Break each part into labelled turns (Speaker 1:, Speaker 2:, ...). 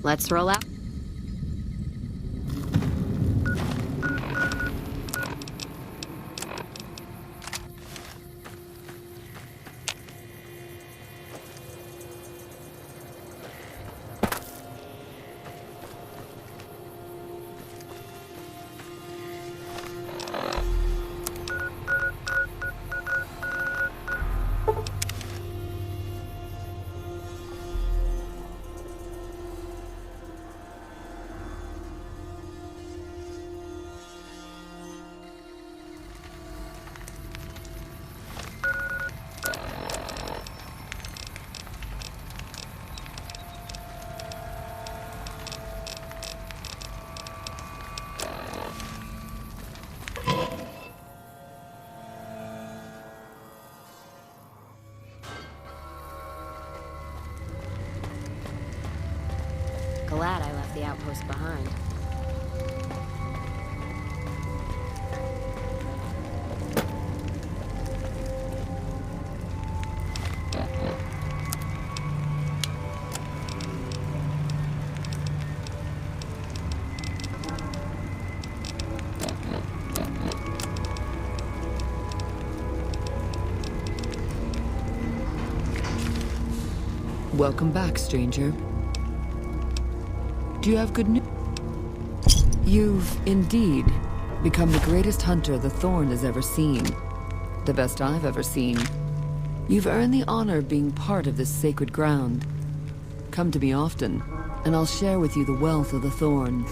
Speaker 1: Let's roll out. Glad I left the outpost behind.
Speaker 2: Welcome back, stranger. Do you have good news? You've, indeed, become the greatest hunter the Thorn has ever seen. The best I've ever seen. You've earned the honor of being part of this sacred ground. Come to me often, and I'll share with you the wealth of the Thorn.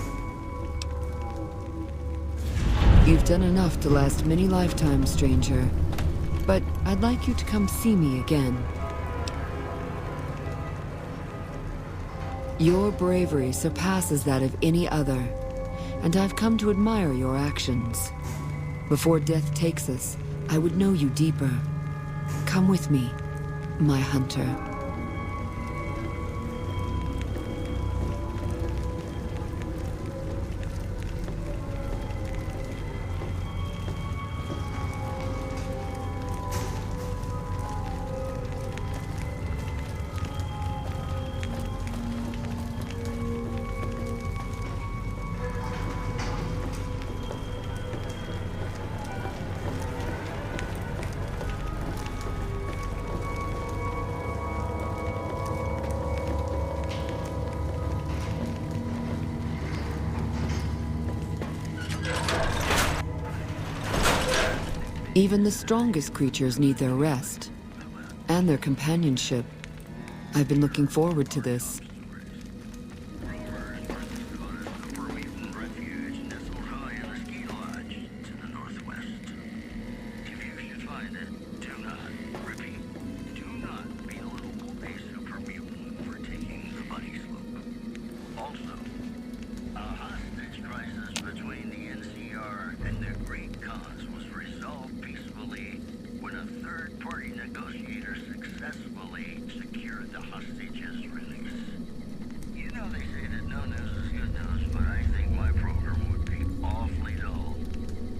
Speaker 2: You've done enough to last many lifetimes, stranger. But I'd like you to come see me again. Your bravery surpasses that of any other, and I've come to admire your actions. Before death takes us, I would know you deeper. Come with me, my hunter. Even the strongest creatures need their rest, and their companionship. I've been looking forward to this.
Speaker 3: Between the NCR and their great cause was resolved peacefully when a third-party negotiator successfully secured the hostages' release. You know they say that no news is good news, but I think my program would be awfully dull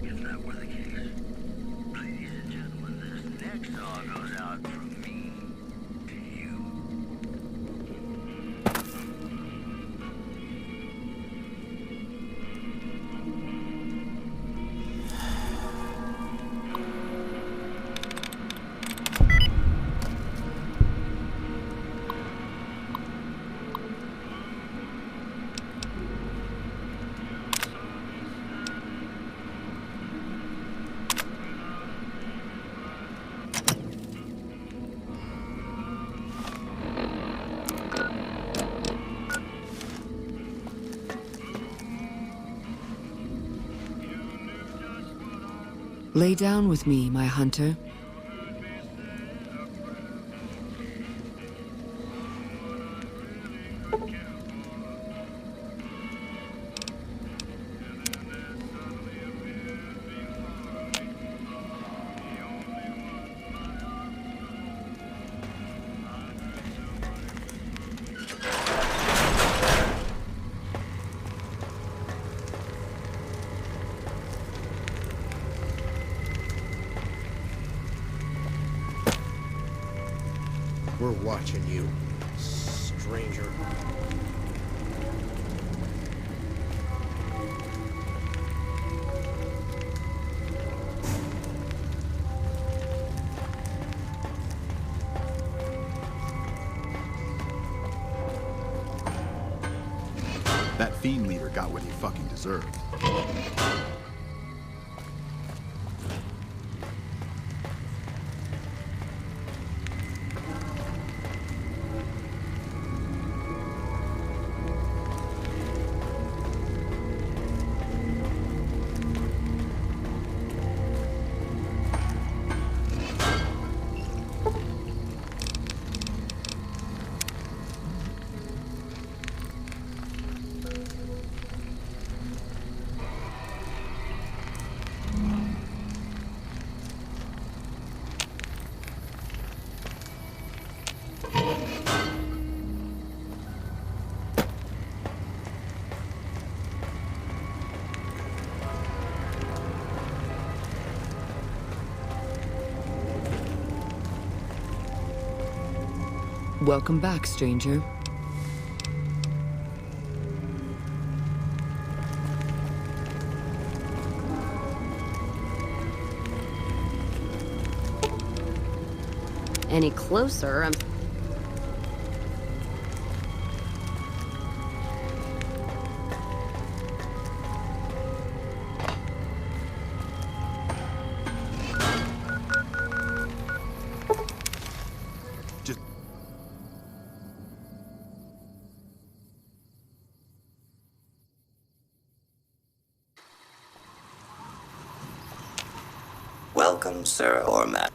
Speaker 3: if that were the case. Ladies and gentlemen, this next song goes out from me to you.
Speaker 2: Lay down with me, my hunter.
Speaker 4: We're watching you, stranger. That fiend leader got what he fucking deserved.
Speaker 2: Welcome back, stranger.
Speaker 1: Any closer, I'm...
Speaker 4: Just...
Speaker 5: Welcome, sir or madam.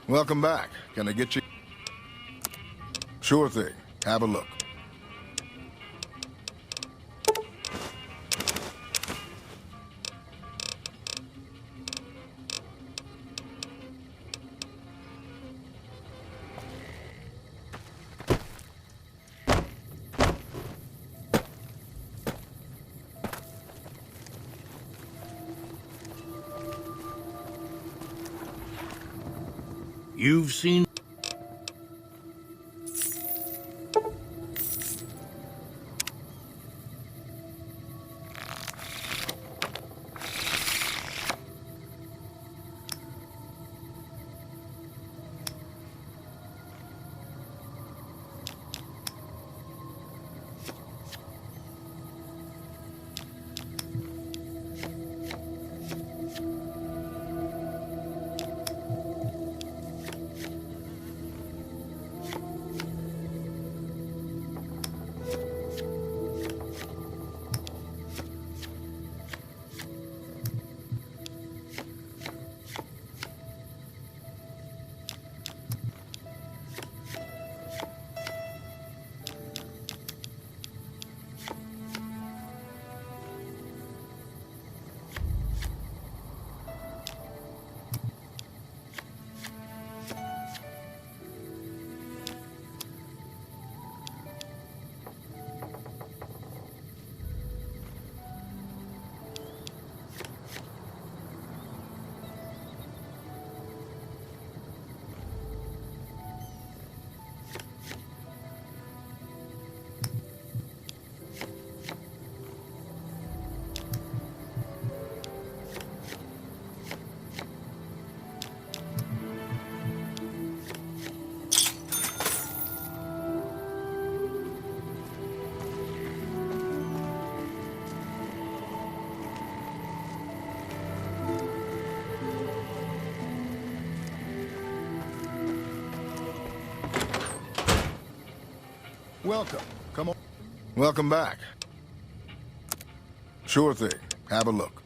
Speaker 6: Welcome back. Can I get you? Sure thing. Have a look.
Speaker 7: You've seen...
Speaker 6: Welcome. Come on. Welcome back. Sure thing. Have a look.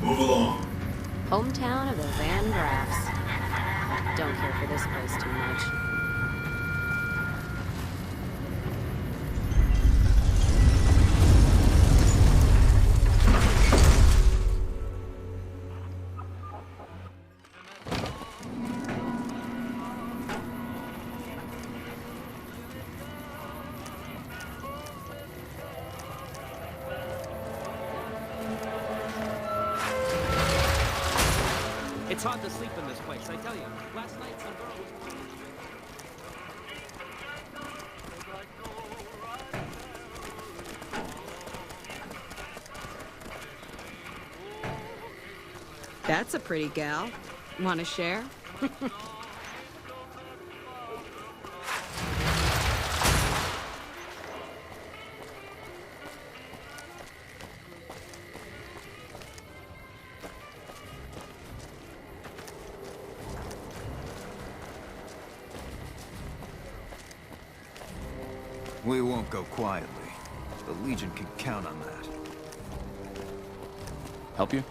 Speaker 7: Move along.
Speaker 1: Hometown of the Van Graffs. Don't care for this place too much.
Speaker 8: It's hard to sleep in this place, I tell you. Last night, some girl was playing.
Speaker 9: That's a pretty gal.
Speaker 1: Want to share?
Speaker 9: We won't go quietly. The Legion can count on that.
Speaker 10: Help you?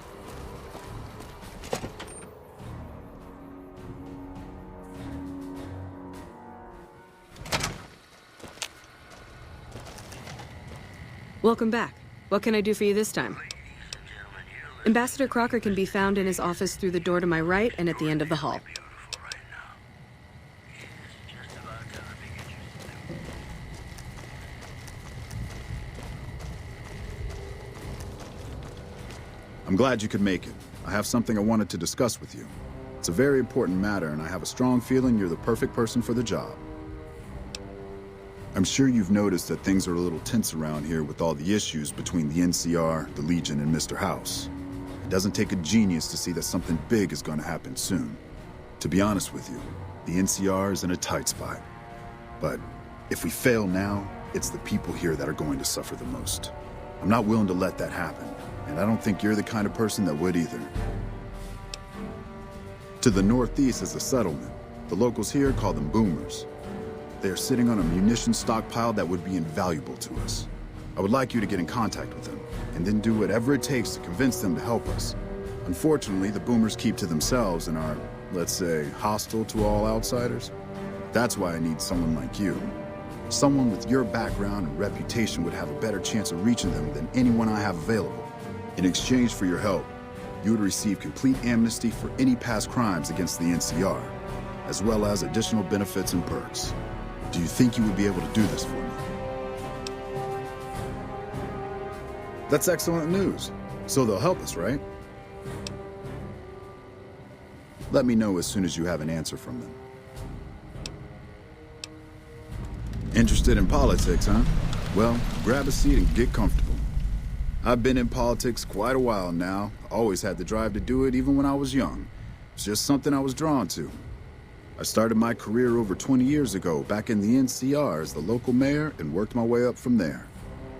Speaker 11: Welcome back. What can I do for you this time? Ambassador Crocker can be found in his office through the door to my right and at the end of the hall.
Speaker 4: I'm glad you could make it. I have something I wanted to discuss with you. It's a very important matter, and I have a strong feeling you're the perfect person for the job. I'm sure you've noticed that things are a little tense around here with all the issues between the NCR, the Legion, and Mr. House. It doesn't take a genius to see that something big is going to happen soon. To be honest with you, the NCR is in a tight spot. But if we fail now, it's the people here that are going to suffer the most. I'm not willing to let that happen, and I don't think you're the kind of person that would either. To the northeast is a settlement. The locals here call them boomers. They are sitting on a munitions stockpile that would be invaluable to us. I would like you to get in contact with them, and then do whatever it takes to convince them to help us. Unfortunately, the boomers keep to themselves and are, let's say, hostile to all outsiders. That's why I need someone like you. Someone with your background and reputation would have a better chance of reaching them than anyone I have available. In exchange for your help, you would receive complete amnesty for any past crimes against the NCR, as well as additional benefits and perks. Do you think you would be able to do this for me? That's excellent news. So they'll help us, right? Let me know as soon as you have an answer from them. Interested in politics, huh? Well, grab a seat and get comfortable. I've been in politics quite a while now. Always had the drive to do it even when I was young. It's just something I was drawn to. I started my career over 20 years ago, back in the NCR as the local mayor, and worked my way up from there.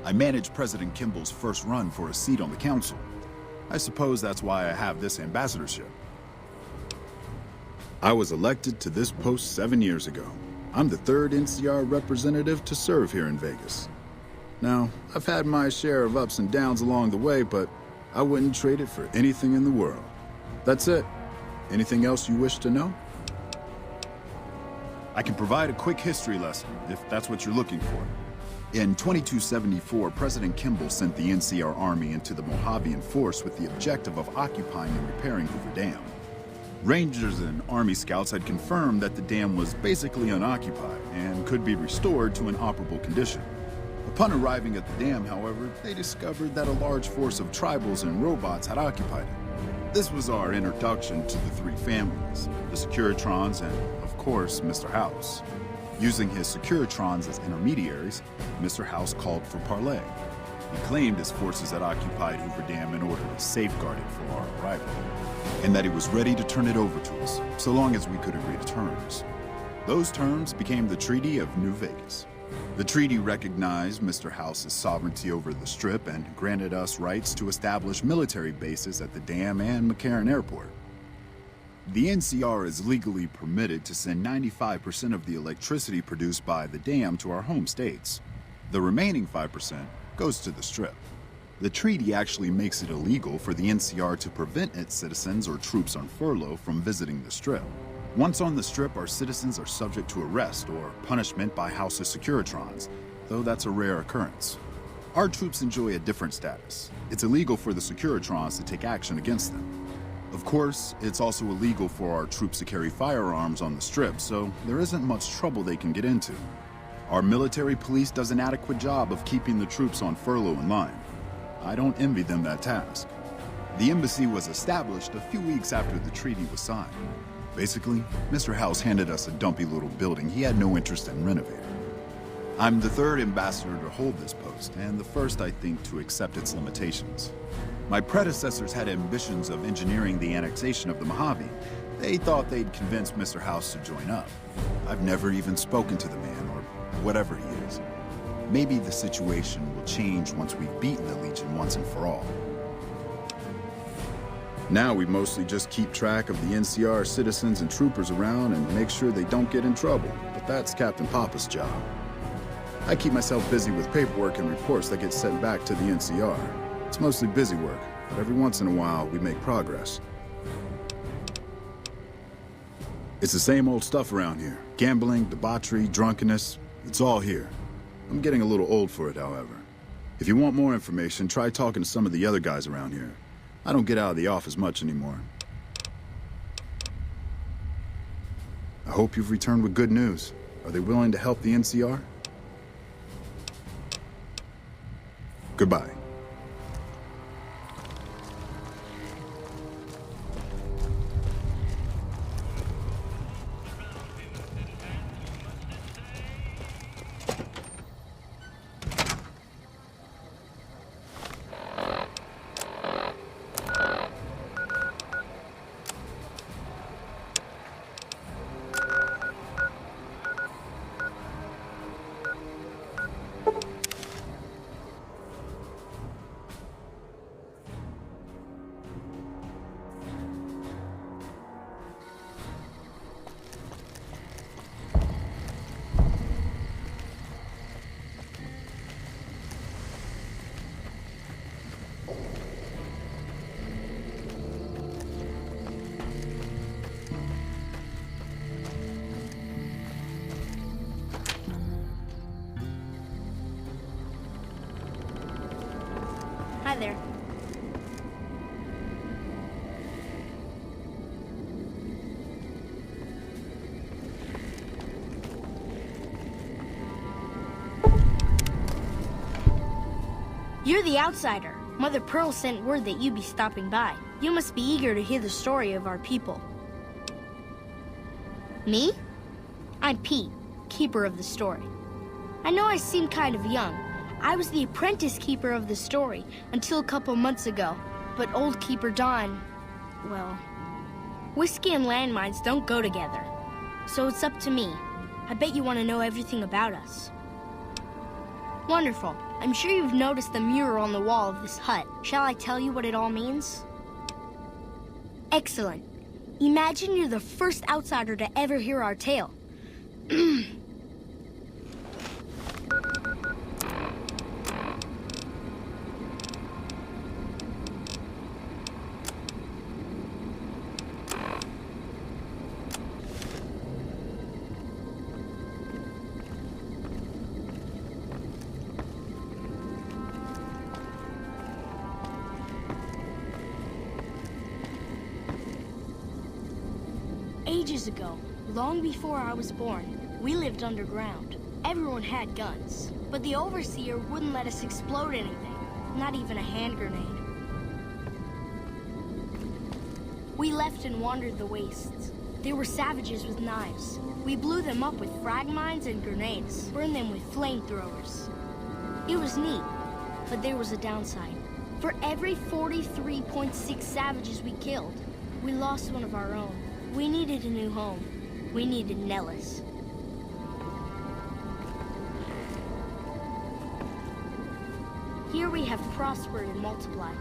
Speaker 4: I managed President Kimball's first run for a seat on the council. I suppose that's why I have this ambassadorship. I was elected to this post 7 years ago. I'm the third NCR representative to serve here in Vegas. Now, I've had my share of ups and downs along the way, but I wouldn't trade it for anything in the world. That's it. Anything else you wish to know? I can provide a quick history lesson, if that's what you're looking for. In 2274, President Kimball sent the NCR Army into the Mojavian force with the objective of occupying and repairing Hoover Dam. Rangers and Army scouts had confirmed that the dam was basically unoccupied and could be restored to an operable condition. Upon arriving at the dam, however, they discovered that a large force of tribals and robots had occupied it. This was our introduction to the three families, the Securitrons and, of course, Mr. House. Using his Securitrons as intermediaries, Mr. House called for parley. He claimed his forces had occupied Hoover Dam in order to safeguard it for our arrival, and that he was ready to turn it over to us, so long as we could agree to terms. Those terms became the Treaty of New Vegas. The treaty recognized Mr. House's sovereignty over the Strip and granted us rights to establish military bases at the dam and McCarran Airport. The NCR is legally permitted to send 95% of the electricity produced by the dam to our home states. The remaining 5% goes to the Strip. The treaty actually makes it illegal for the NCR to prevent its citizens or troops on furlough from visiting the Strip. Once on the Strip, our citizens are subject to arrest or punishment by House's Securitrons, though that's a rare occurrence. Our troops enjoy a different status. It's illegal for the Securitrons to take action against them. Of course, it's also illegal for our troops to carry firearms on the Strip, so there isn't much trouble they can get into. Our military police does an adequate job of keeping the troops on furlough in line. I don't envy them that task. The embassy was established a few weeks after the treaty was signed. Basically, Mr. House handed us a dumpy little building he had no interest in renovating. I'm the third ambassador to hold this post, and the first, I think, to accept its limitations. My predecessors had ambitions of engineering the annexation of the Mojave, They thought they'd convince Mr. House to join up. I've never even spoken to the man, or whatever he is. Maybe the situation will change once we've beaten the Legion once and for all. Now we mostly just keep track of the NCR citizens and troopers around and make sure they don't get in trouble, but that's Captain Papa's job. I keep myself busy with paperwork and reports that get sent back to the NCR. It's mostly busy work, but every once in a while we make progress. It's the same old stuff around here. Gambling, debauchery, drunkenness, it's all here. I'm getting a little old for it, however. If you want more information, try talking to some of the other guys around here. I don't get out of the office much anymore. I hope you've returned with good news. Are they willing to help the NCR? Goodbye.
Speaker 10: Hi there. You're the outsider. Mother Pearl sent word that you'd be stopping by. You must be eager to hear the story of our people. Me? I'm Pete, keeper of the story. I know I seem kind of young. I was the apprentice keeper of the story until a couple months ago. But old Keeper Don, well, whiskey and landmines don't go together. So it's up to me. I bet you want to know everything about us. Wonderful. I'm sure you've noticed the mural on the wall of this hut. Shall I tell you what it all means? Excellent. Imagine you're the first outsider to ever hear our tale. Ages ago, long before I was born, we lived underground. Everyone had guns, but the Overseer wouldn't let us explode anything, not even a hand grenade. We left and wandered the wastes. There were savages with knives. We blew them up with frag mines and grenades, burned them with flamethrowers. It was neat, but there was a downside. For every 43.6 savages we killed, we lost one of our own. We needed a new home. We needed Nellis. Here we have prospered and multiplied.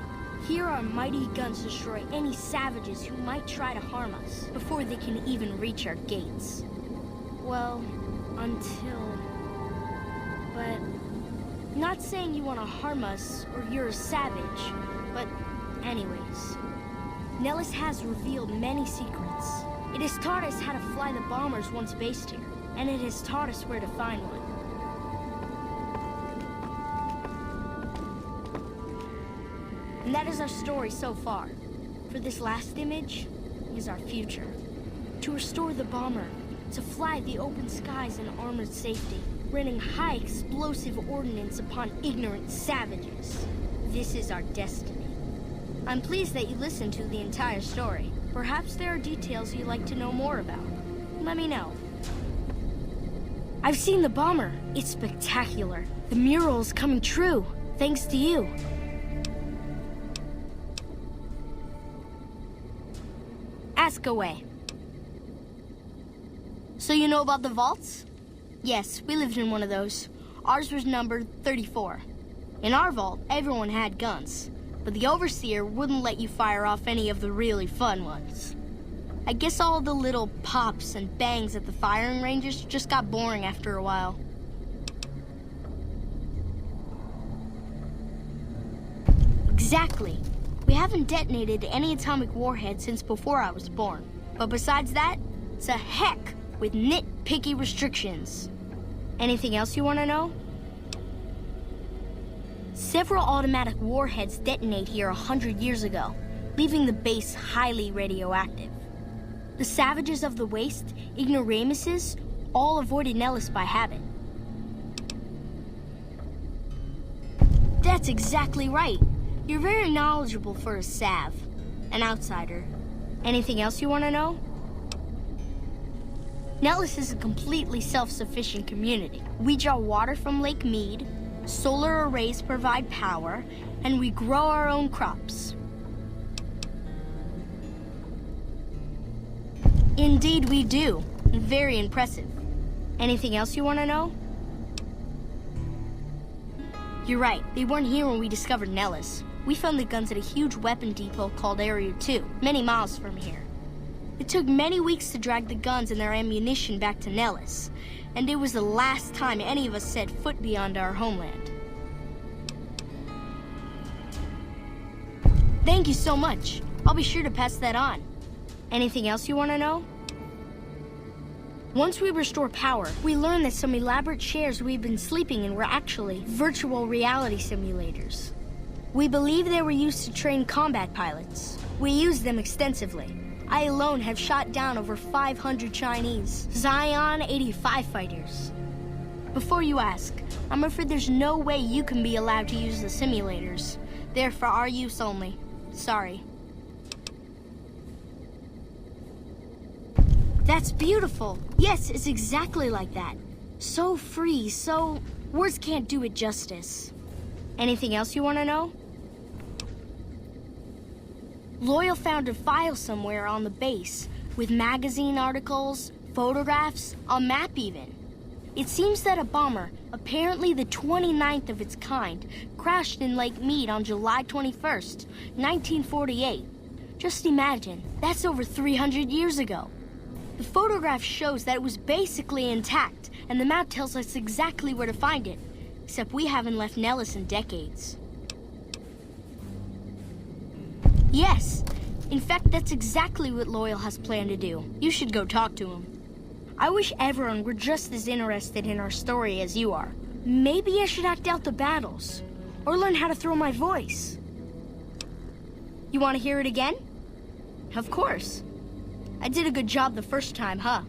Speaker 10: Here our mighty guns destroy any savages who might try to harm us before they can even reach our gates. Well, until... But... Not saying you want to harm us or you're a savage, but anyways. Nellis has revealed many secrets. It has taught us how to fly the bombers once based here, and it has taught us where to find one. And that is our story so far. For this last image is our future. To restore the bomber, to fly the open skies in armored safety, raining high explosive ordnance upon ignorant savages. This is our destiny. I'm pleased that you listened to the entire story. Perhaps there are details you'd like to know more about. Let me know. I've seen the bomber. It's spectacular. The mural is coming true, thanks to you. Ask away. So you know about the vaults? Yes, we lived in one of those. Ours was numbered 34. In our vault, everyone had guns, but the Overseer wouldn't let you fire off any of the really fun ones. I guess all the little pops and bangs at the firing ranges just got boring after a while. Exactly. We haven't detonated any atomic warheads since before I was born. But besides that, it's a heck with nitpicky restrictions. Anything else you want to know? Several automatic warheads detonate here 100 years ago, leaving the base highly radioactive. The savages of the waste, ignoramuses, all avoided Nellis by habit. That's exactly right. You're very knowledgeable for a Sav, an outsider. Anything else you want to know? Nellis is a completely self-sufficient community. We draw water from Lake Mead, solar arrays provide power, and we grow our own crops. Indeed we do. Very impressive. Anything else you want to know? You're right, they weren't here when we discovered Nellis. We found the guns at a huge weapon depot called Area 2, many miles from here. It took many weeks to drag the guns and their ammunition back to Nellis, and it was the last time any of us set foot beyond our homeland. Thank you so much. I'll be sure to pass that on. Anything else you want to know? Once we restore power, we learned that some elaborate chairs we've been sleeping in were actually virtual reality simulators. We believe they were used to train combat pilots. We used them extensively. I alone have shot down over 500 Chinese Zion 85 fighters. Before you ask, I'm afraid there's no way you can be allowed to use the simulators. They're for our use only. Sorry. That's beautiful. Yes, it's exactly like that. So free, so... words can't do it justice. Anything else you want to know? Loyal found a file somewhere on the base with magazine articles, photographs, a map even. It seems that a bomber, apparently the 29th of its kind, crashed in Lake Mead on July 21st, 1948. Just imagine, that's over 300 years ago. The photograph shows that it was basically intact, and the map tells us exactly where to find it, except we haven't left Nellis in decades. Yes, in fact, that's exactly what Loyal has planned to do. You should go talk to him. I wish everyone were just as interested in our story as you are. Maybe I should act out the battles, or learn how to throw my voice. You want to hear it again? Of course. I did a good job the first time, huh?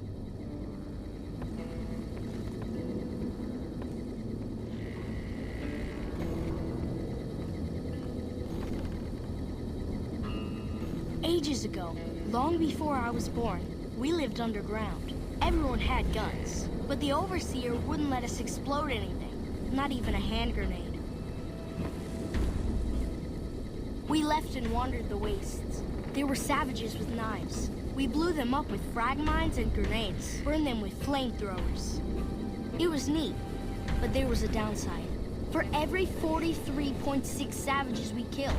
Speaker 10: Ages ago, long before I was born, we lived underground. Everyone had guns, but the Overseer wouldn't let us explode anything, not even a hand grenade. We left and wandered the wastes. There were savages with knives. We blew them up with frag mines and grenades, burned them with flamethrowers. It was neat, but there was a downside. For every 43.6 savages we killed,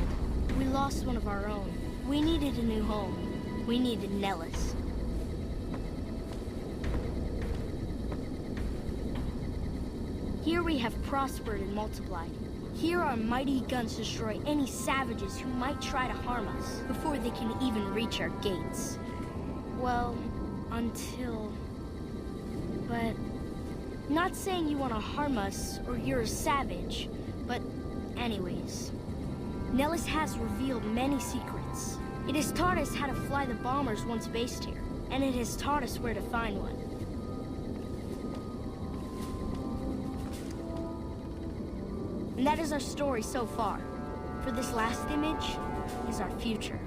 Speaker 10: we lost one of our own. We needed a new home. We needed Nellis. Here we have prospered and multiplied. Here our mighty guns destroy any savages who might try to harm us before they can even reach our gates. Well, until... But... Not saying you want to harm us or you're a savage, but anyways. Nellis has revealed many secrets. It has taught us how to fly the bombers once based here, and it has taught us where to find one. And that is our story so far. For this last image is our future.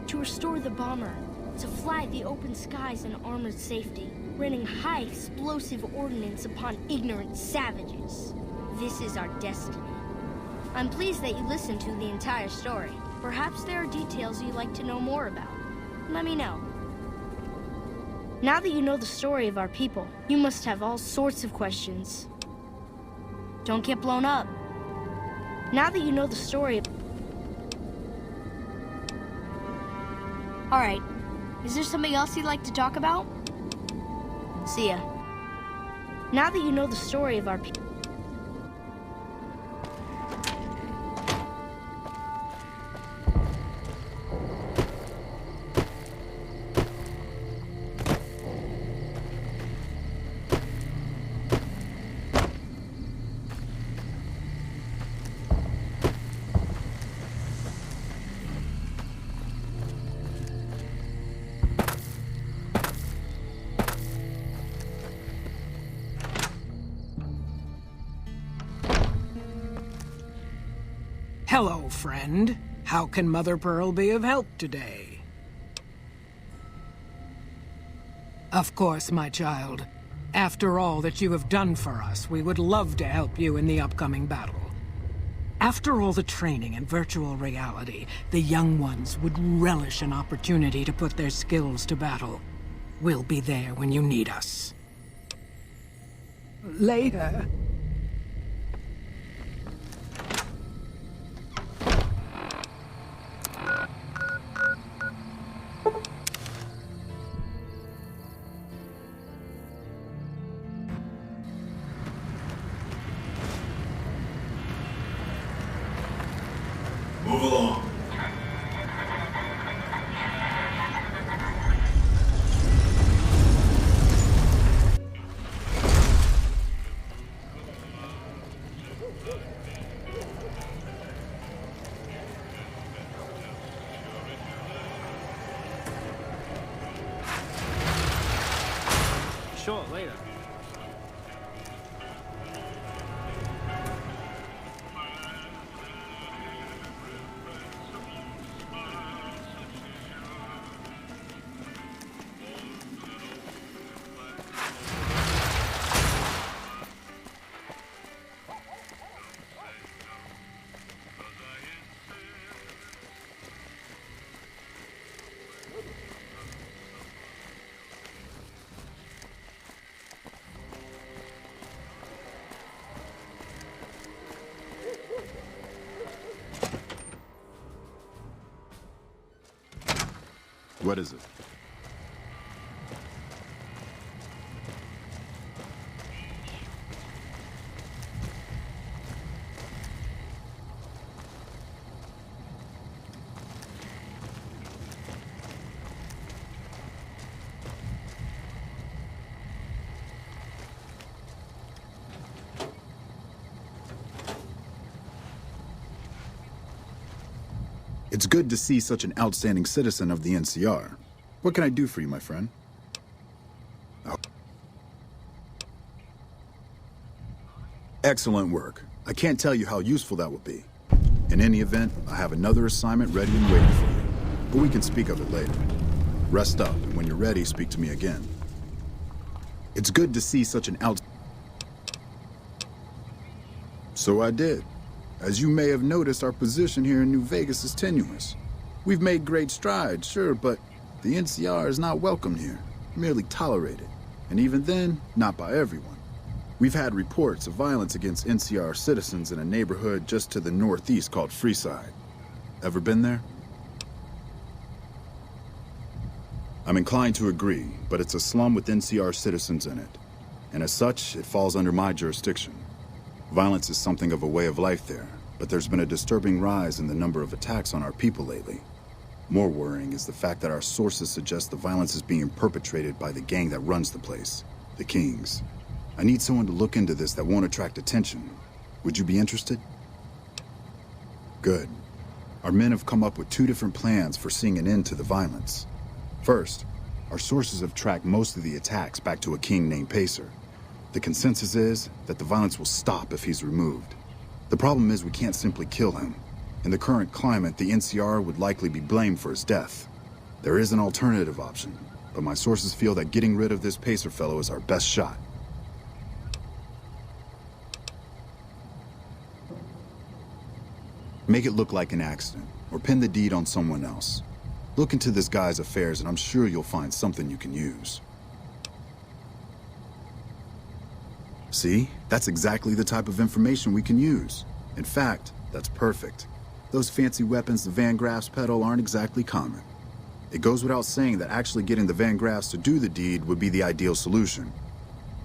Speaker 10: To restore the bomber, to fly the open skies in armored safety, raining high explosive ordnance upon ignorant savages. This is our destiny. I'm pleased that you listened to the entire story. Perhaps there are details you'd like to know more about. Let me know. Now that you know the story of our people, you must have all sorts of questions. Don't get blown up. Now that you know the story of... Alright, is there something else you'd like to talk about? See ya. Now that you know the story of our people...
Speaker 12: Hello, friend. How can Mother Pearl be of help today? Of course, my child. After all that you have done for us, we would love to help you in the upcoming battle. After all the training in virtual reality, the young ones would relish an opportunity to put their skills to battle. We'll be there when you need us. Later.
Speaker 7: Move along.
Speaker 8: Sure, later.
Speaker 4: What is it? It's good to see such an outstanding citizen of the NCR. What can I do for you, my friend? Oh. Excellent work. I can't tell you how useful that will be. In any event, I have another assignment ready and waiting for you. But we can speak of it later. Rest up, and when you're ready, speak to me again. It's good to see such an So I did. As you may have noticed, our position here in New Vegas is tenuous. We've made great strides, sure, but the NCR is not welcomed here, merely tolerated. And even then, not by everyone. We've had reports of violence against NCR citizens in a neighborhood just to the northeast called Freeside. Ever been there? I'm inclined to agree, but it's a slum with NCR citizens in it. And as such, it falls under my jurisdiction. Violence is something of a way of life there, but there's been a disturbing rise in the number of attacks on our people lately. More worrying is the fact that our sources suggest the violence is being perpetrated by the gang that runs the place, the Kings. I need someone to look into this that won't attract attention. Would you be interested? Good. Our men have come up with 2 different plans for seeing an end to the violence. First, our sources have tracked most of the attacks back to a king named Pacer. The consensus is that the violence will stop if he's removed. The problem is we can't simply kill him. In the current climate, the NCR would likely be blamed for his death. There is an alternative option, but my sources feel that getting rid of this Pacer fellow is our best shot. Make it look like an accident, or pin the deed on someone else. Look into this guy's affairs and I'm sure you'll find something you can use. See? That's exactly the type of information we can use. In fact, that's perfect. Those fancy weapons the Van Graffs peddle aren't exactly common. It goes without saying that actually getting the Van Graffs to do the deed would be the ideal solution.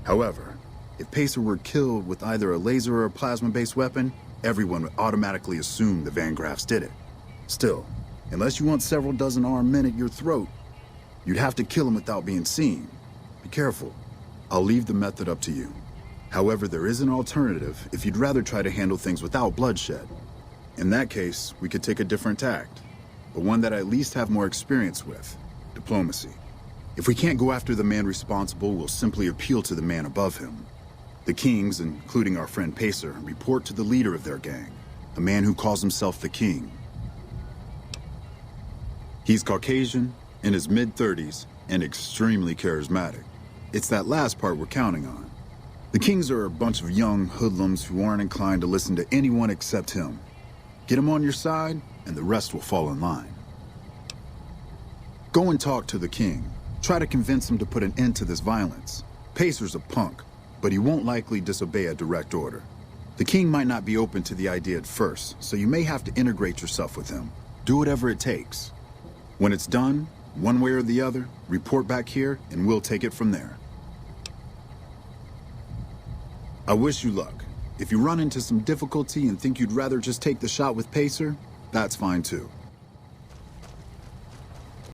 Speaker 4: However, if Pacer were killed with either a laser or a plasma-based weapon, everyone would automatically assume the Van Graffs did it. Still, unless you want several dozen armed men at your throat, you'd have to kill him without being seen. Be careful. I'll leave the method up to you. However, there is an alternative if you'd rather try to handle things without bloodshed. In that case, we could take a different tact, but one that I at least have more experience with: diplomacy. If we can't go after the man responsible, we'll simply appeal to the man above him. The Kings, including our friend Pacer, report to the leader of their gang, a man who calls himself the King. He's Caucasian, in his mid-30s, and extremely charismatic. It's that last part we're counting on. The Kings are a bunch of young hoodlums who aren't inclined to listen to anyone except him. Get him on your side, and the rest will fall in line. Go and talk to the King. Try to convince him to put an end to this violence. Pacer's a punk, but he won't likely disobey a direct order. The King might not be open to the idea at first, so you may have to integrate yourself with him. Do whatever it takes. When it's done, one way or the other, report back here, and we'll take it from there. I wish you luck. If you run into some difficulty and think you'd rather just take the shot with Pacer, that's fine too.